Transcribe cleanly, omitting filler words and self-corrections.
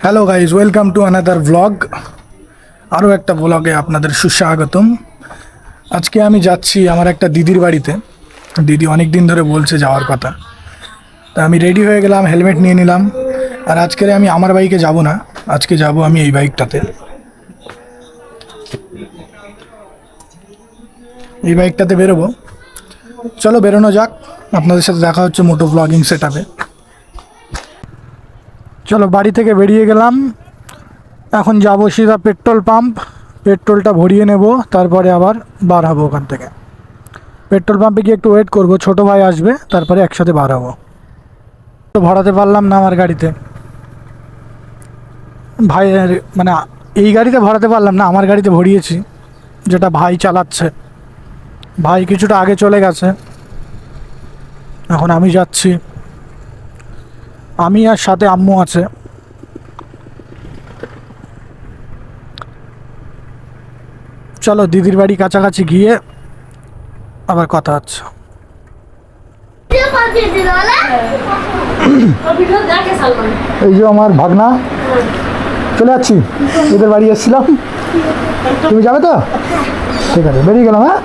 Hello guys, welcome to another blog. আরও একটা ব্লগে আপনাদের সুস্বাগতম। আজকে আমি যাচ্ছি আমার একটা দিদির বাড়িতে। দিদি অনেক দিন ধরে বলছে যাওয়ার কথা, তা আমি রেডি হয়ে গেলাম, হেলমেট নিয়ে নিলাম। আর আজকে আমি আমার বাইকে যাব না, আজকে যাব আমি এই বাইকটাতে। এই বাইকটাতে বেরোবো। চলো বেরোনো যাক, আপনাদের সাথে দেখা হচ্ছে মোটো ব্লগিং সেটআপে। চলো বাড়ি থেকে বেরিয়ে গেলাম, এখন যাব সিধা পেট্রোল পাম্প। পেট্রোলটা ভরিয়ে নেব, তারপরে আবার বার হবো ওখান থেকে। পেট্রোল পাম্পে গিয়ে একটু ওয়েট করব, ছোটো ভাই আসবে, তারপরে একসাথে বার হবো। তো ভরাতে পারলাম না আমার গাড়িতে, ভাইয়ের মানে এই গাড়িতে ভরাতে পারলাম না, আমার গাড়িতে ভরিয়েছি, যেটা ভাই চালাচ্ছে। ভাই কিছুটা আগে চলে গেছে, এখন আমি যাচ্ছি। আমি আর সাথে আম্মু আছে। চলো দিদির বাড়ি কাছাকাছি গিয়ে আবার কথা হচ্ছে। এই যে আমার ভাগনা, চলে যাচ্ছি, এদের বাড়ি এসেছিলাম। তুমি যাবে তো? ঠিক আছে, বেরিয়ে গেলাম। হ্যাঁ।